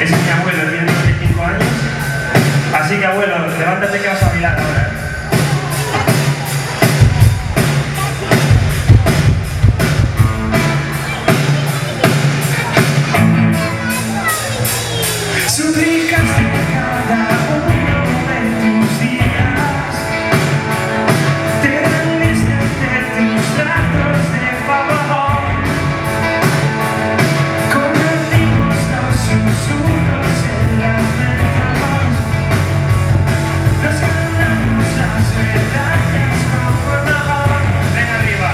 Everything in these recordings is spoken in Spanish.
Ese es mi abuelo, tiene 95 años. Así que abuelo, levántate que vas a bailar ahora. Suplicaste cada uno de tus días, te rendiste ante tus tratos de favor, convertimos los susurros en las ventanas, nos ganamos las medallas con honor. Ven arriba.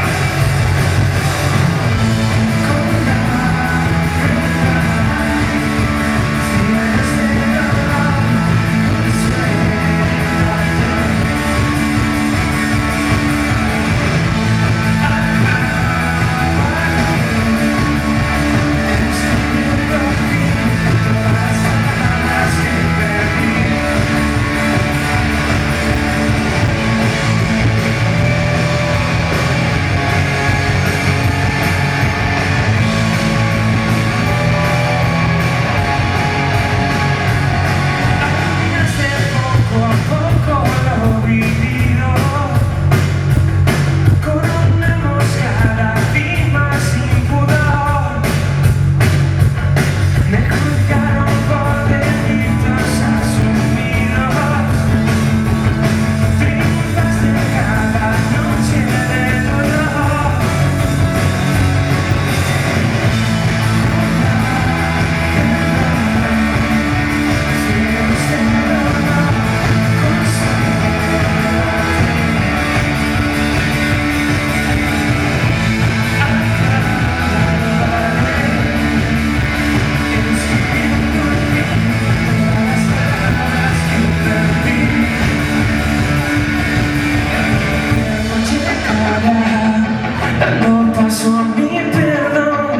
Dando paso a mi perdón,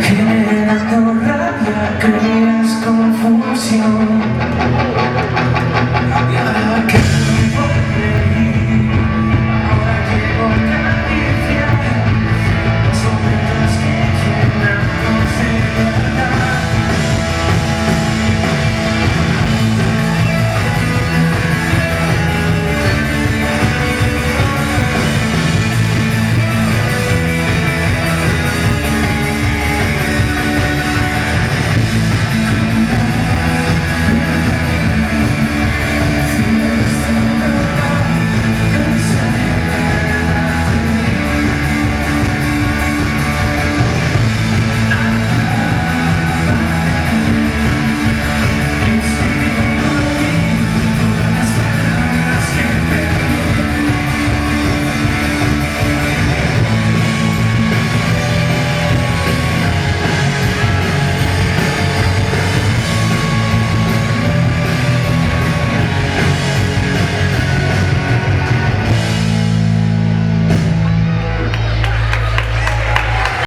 generando rabia, creas confusión.